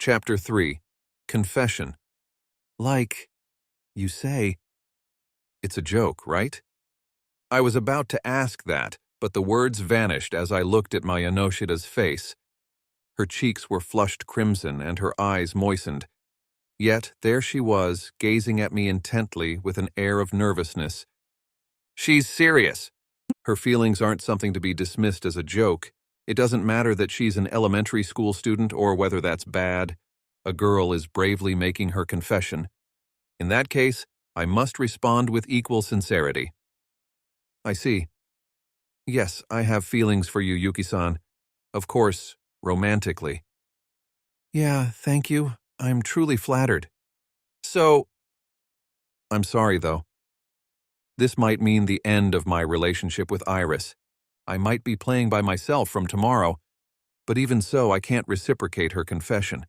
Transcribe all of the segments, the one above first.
Chapter 3. Confession. Like, you say, it's a joke, right? I was about to ask that, but the words vanished as I looked at my Enoshita's face. Her cheeks were flushed crimson and her eyes moistened. Yet there she was, gazing at me intently with an air of nervousness. She's serious. Her feelings aren't something to be dismissed as a joke. It doesn't matter that she's an elementary school student or whether that's bad. A girl is bravely making her confession. In that case, I must respond with equal sincerity. I see. Yes, I have feelings for you, Yuki-san. Of course, romantically. Yeah, thank you. I'm truly flattered. I'm sorry, though. This might mean the end of my relationship with Iris. I might be playing by myself from tomorrow, but even so, I can't reciprocate her confession.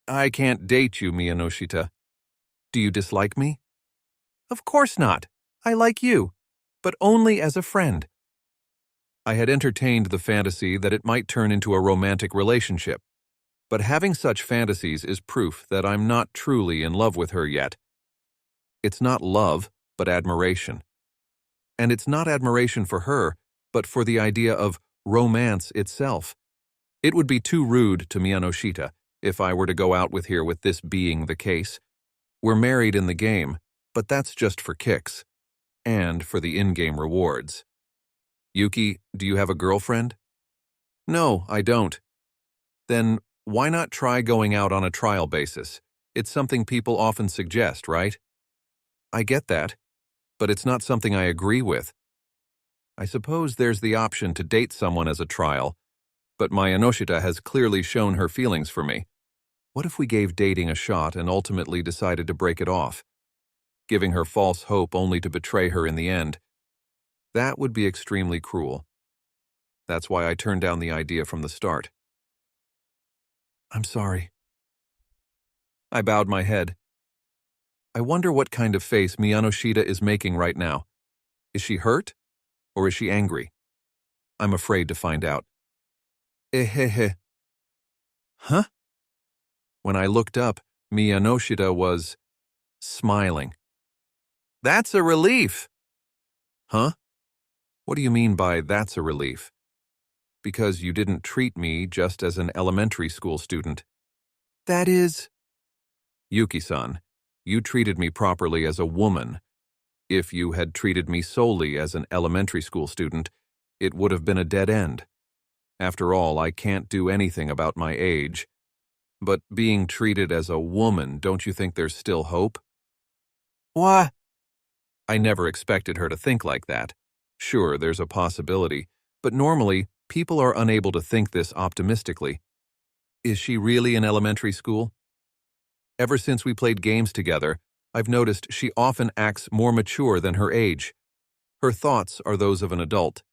I can't date you, Miyanoshita. Do you dislike me? Of course not. I like you, but only as a friend. I had entertained the fantasy that it might turn into a romantic relationship, but having such fantasies is proof that I'm not truly in love with her yet. It's not love, but admiration. And it's not admiration for her, but for the idea of romance itself. It would be too rude to Miyanoshita if I were to go out with her with this being the case. We're married in the game, but that's just for kicks, and for the in-game rewards. Yuki, do you have a girlfriend? No, I don't. Then why not try going out on a trial basis? It's something people often suggest, right? I get that, but it's not something I agree with. I suppose there's the option to date someone as a trial, but my Enoshita has clearly shown her feelings for me. What if we gave dating a shot and ultimately decided to break it off, giving her false hope only to betray her in the end? That would be extremely cruel. That's why I turned down the idea from the start. I'm sorry. I bowed my head. I wonder what kind of face Miyanoshita is making right now. Is she hurt? Or is she angry? I'm afraid to find out. Ehehe. Huh? When I looked up, Miyanoshita was smiling. That's a relief. Huh? What do you mean by that's a relief? Because you didn't treat me just as an elementary school student. That is... Yuki-san, you treated me properly as a woman. If you had treated me solely as an elementary school student, it would have been a dead end. After all, I can't do anything about my age. But being treated as a woman, don't you think there's still hope? What? I never expected her to think like that. Sure, there's a possibility, but normally, people are unable to think this optimistically. Is she really in elementary school? Ever since we played games together, I've noticed she often acts more mature than her age. Her thoughts are those of an adult.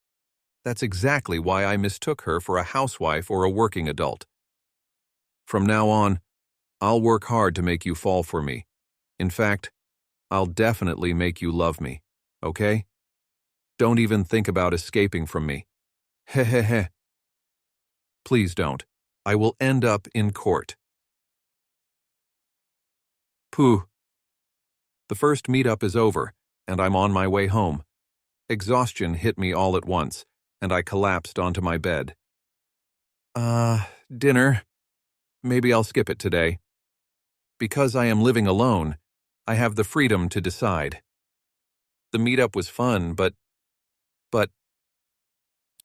That's exactly why I mistook her for a housewife or a working adult. From now on, I'll work hard to make you fall for me. In fact, I'll definitely make you love me, okay? Don't even think about escaping from me. Hehehe. Please don't. I will end up in court. Pooh. The first meetup is over, and I'm on my way home. Exhaustion hit me all at once, and I collapsed onto my bed. Dinner. Maybe I'll skip it today. Because I am living alone, I have the freedom to decide. The meetup was fun, but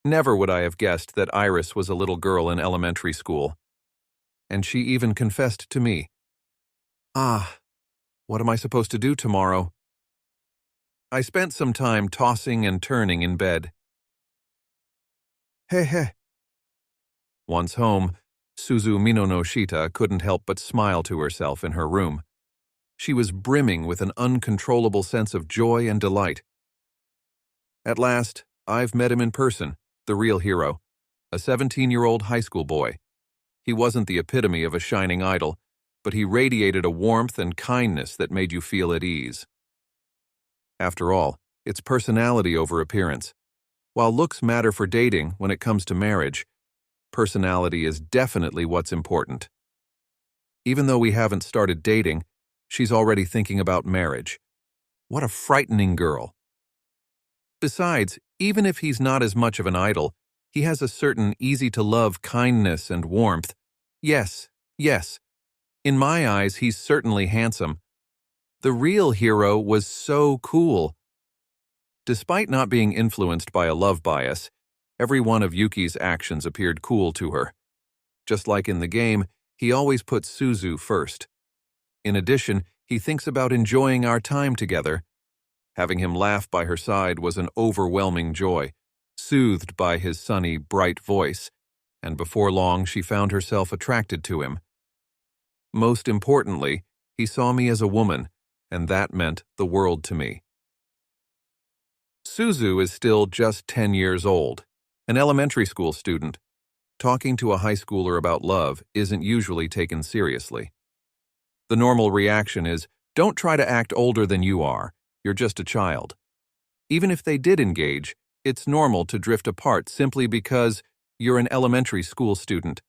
never would I have guessed that Iris was a little girl in elementary school. And she even confessed to me. What am I supposed to do tomorrow? I spent some time tossing and turning in bed. He. Once home, Suzu Miyanoshita couldn't help but smile to herself in her room. She was brimming with an uncontrollable sense of joy and delight. At last, I've met him in person, the real hero, a 17-year-old high school boy. He wasn't the epitome of a shining idol, but he radiated a warmth and kindness that made you feel at ease. After all, it's personality over appearance. While looks matter for dating when it comes to marriage, personality is definitely what's important. Even though we haven't started dating, she's already thinking about marriage. What a frightening girl. Besides, even if he's not as much of an idol, he has a certain easy-to-love kindness and warmth. Yes, yes. In my eyes, he's certainly handsome. The real hero was so cool. Despite not being influenced by a love bias, every one of Yuki's actions appeared cool to her. Just like in the game, he always puts Suzu first. In addition, he thinks about enjoying our time together. Having him laugh by her side was an overwhelming joy, soothed by his sunny, bright voice, and before long she found herself attracted to him. Most importantly, he saw me as a woman, and that meant the world to me. Suzu is still just 10 years old, an elementary school student. Talking to a high schooler about love isn't usually taken seriously. The normal reaction is, don't try to act older than you are, you're just a child. Even if they did engage, it's normal to drift apart simply because you're an elementary school student.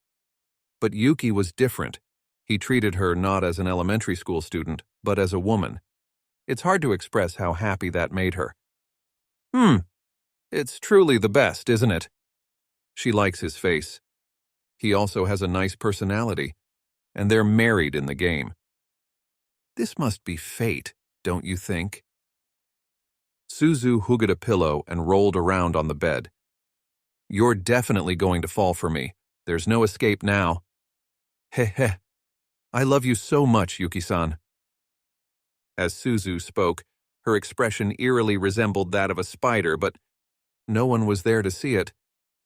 But Yuki was different. He treated her not as an elementary school student, but as a woman. It's hard to express how happy that made her. It's truly the best, isn't it? She likes his face. He also has a nice personality, and they're married in the game. This must be fate, don't you think? Suzu hooted a pillow and rolled around on the bed. You're definitely going to fall for me. There's no escape now. Heh. I love you so much, Yuki-san. As Suzu spoke, her expression eerily resembled that of a spider, but no one was there to see it.